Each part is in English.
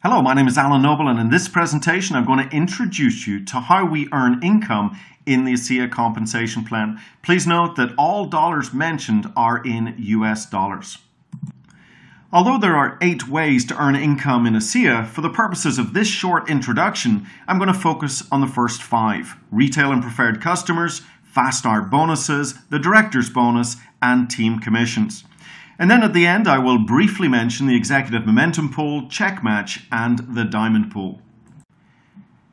Hello, my name is Alan Noble, and in this presentation I'm going to introduce you to how we earn income in the ASEA compensation plan. Please note that all dollars mentioned are in US dollars. Although there are 8 ways to earn income in ASEA, for the purposes of this short introduction, I'm going to focus on the first 5. Retail and preferred customers, fast start bonuses, the director's bonus, and team commissions. And then at the end, I will briefly mention the executive momentum pool, check match, and the diamond pool.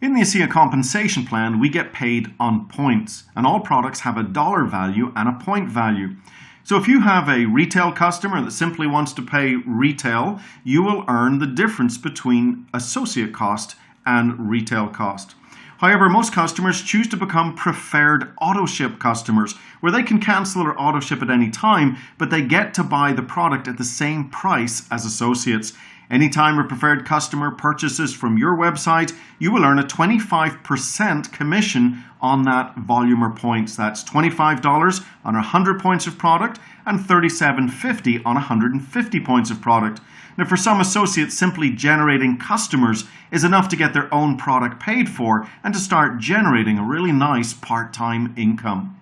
In the ASEA compensation plan, we get paid on points, and all products have a dollar value and a point value. So if you have a retail customer that simply wants to pay retail, you will earn the difference between associate cost and retail cost. However, most customers choose to become preferred auto-ship customers, where they can cancel their auto-ship at any time, but they get to buy the product at the same price as associates. Anytime a preferred customer purchases from your website, you will earn a 25% commission on that volume or points. That's $25 on 100 points of product and $37.50 on 150 points of product. Now, for some associates, simply generating customers is enough to get their own product paid for and to start generating a really nice part-time income.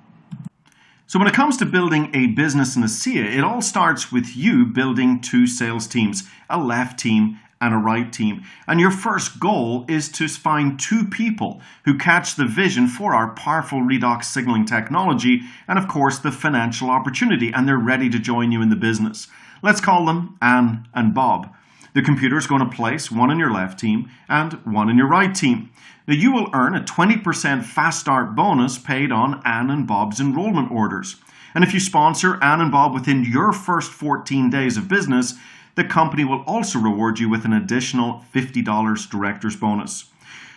So when it comes to building a business in ASEA, it all starts with you building 2 sales teams, a left team and a right team. And your first goal is to find 2 people who catch the vision for our powerful redox signaling technology and, of course, the financial opportunity, and they're ready to join you in the business. Let's call them Anne and Bob. The computer is going to place one in your left team and one in your right team. Now, you will earn a 20% fast start bonus paid on Anne and Bob's enrollment orders. And if you sponsor Anne and Bob within your first 14 days of business, the company will also reward you with an additional $50 director's bonus.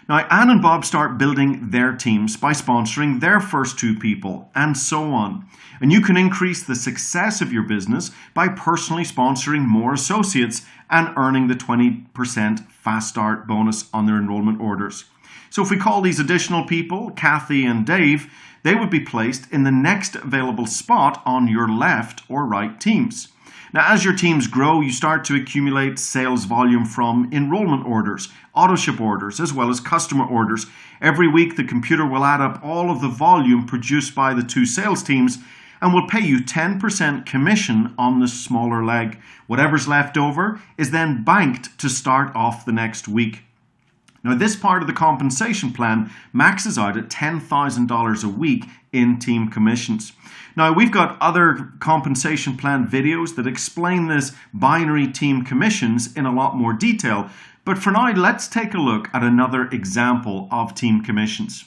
Now, Anne and Bob start building their teams by sponsoring their first 2 people, and so on. And you can increase the success of your business by personally sponsoring more associates and earning the 20% fast start bonus on their enrollment orders. So if we call these additional people Kathy and Dave, they would be placed in the next available spot on your left or right teams. Now, as your teams grow, you start to accumulate sales volume from enrollment orders, auto-ship orders, as well as customer orders. Every week, the computer will add up all of the volume produced by the 2 sales teams and will pay you 10% commission on the smaller leg. Whatever's left over is then banked to start off the next week. Now, this part of the compensation plan maxes out at $10,000 a week in team commissions. Now, we've got other compensation plan videos that explain this binary team commissions in a lot more detail, but for now, let's take a look at another example of team commissions.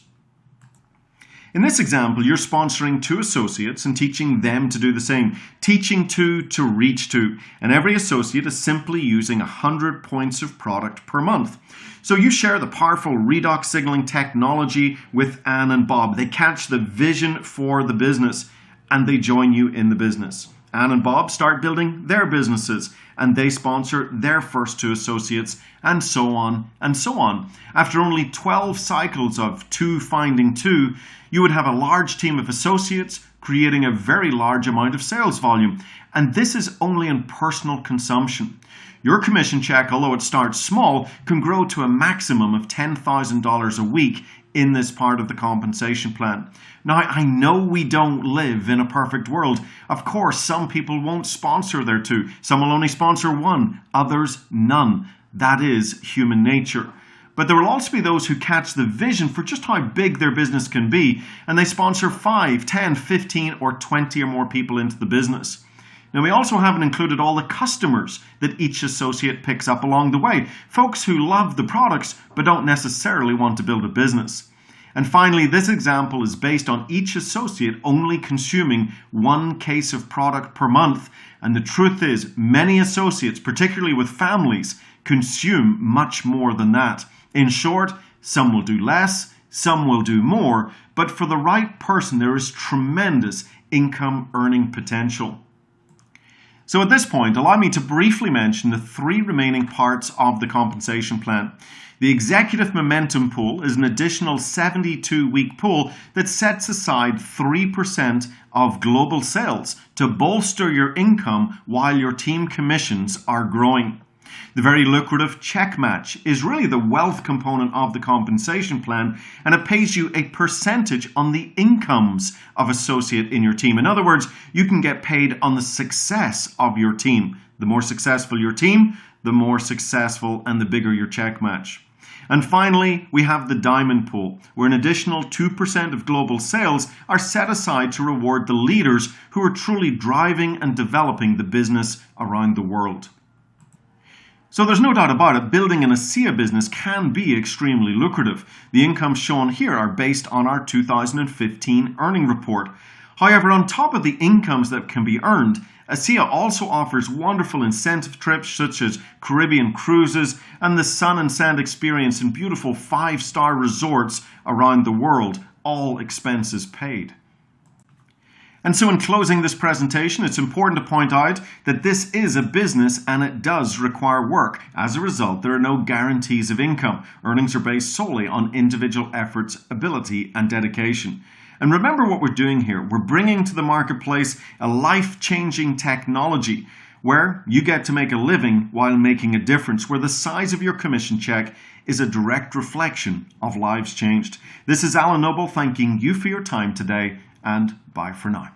In this example, you're sponsoring 2 associates and teaching them to do the same, teaching 2 to reach 2, and every associate is simply using 100 points of product per month. So you share the powerful redox signaling technology with Anne and Bob. They catch the vision for the business and they join you in the business. Anne and Bob start building their businesses and they sponsor their first 2 associates, and so on and so on. After only 12 cycles of 2 finding 2, you would have a large team of associates creating a very large amount of sales volume. And this is only in personal consumption. Your commission check, although it starts small, can grow to a maximum of $10,000 a week in this part of the compensation plan. Now, I know we don't live in a perfect world. Of course, some people won't sponsor their 2. Some will only sponsor 1, others none. That is human nature. But there will also be those who catch the vision for just how big their business can be, and they sponsor 5, 10, 15, or 20 or more people into the business. Now, we also haven't included all the customers that each associate picks up along the way, folks who love the products but don't necessarily want to build a business. And finally, this example is based on each associate only consuming 1 case of product per month. And the truth is, many associates, particularly with families, consume much more than that. In short, some will do less, some will do more, but for the right person, there is tremendous income earning potential. So at this point, allow me to briefly mention the 3 remaining parts of the compensation plan. The executive momentum pool is an additional 72-week pool that sets aside 3% of global sales to bolster your income while your team commissions are growing. The very lucrative check match is really the wealth component of the compensation plan, and it pays you a percentage on the incomes of associate in your team. In other words, you can get paid on the success of your team. The more successful your team, the more successful and the bigger your check match. And finally, we have the diamond pool, where an additional 2% of global sales are set aside to reward the leaders who are truly driving and developing the business around the world. So there's no doubt about it, building an ASEA business can be extremely lucrative. The incomes shown here are based on our 2015 earning report. However, on top of the incomes that can be earned, ASEA also offers wonderful incentive trips such as Caribbean cruises and the sun and sand experience in beautiful 5-star resorts around the world, all expenses paid. And so in closing this presentation, it's important to point out that this is a business and it does require work. As a result, there are no guarantees of income. Earnings are based solely on individual efforts, ability, and dedication. And remember what we're doing here. We're bringing to the marketplace a life-changing technology where you get to make a living while making a difference, where the size of your commission check is a direct reflection of lives changed. This is Alan Noble thanking you for your time today, and bye for now.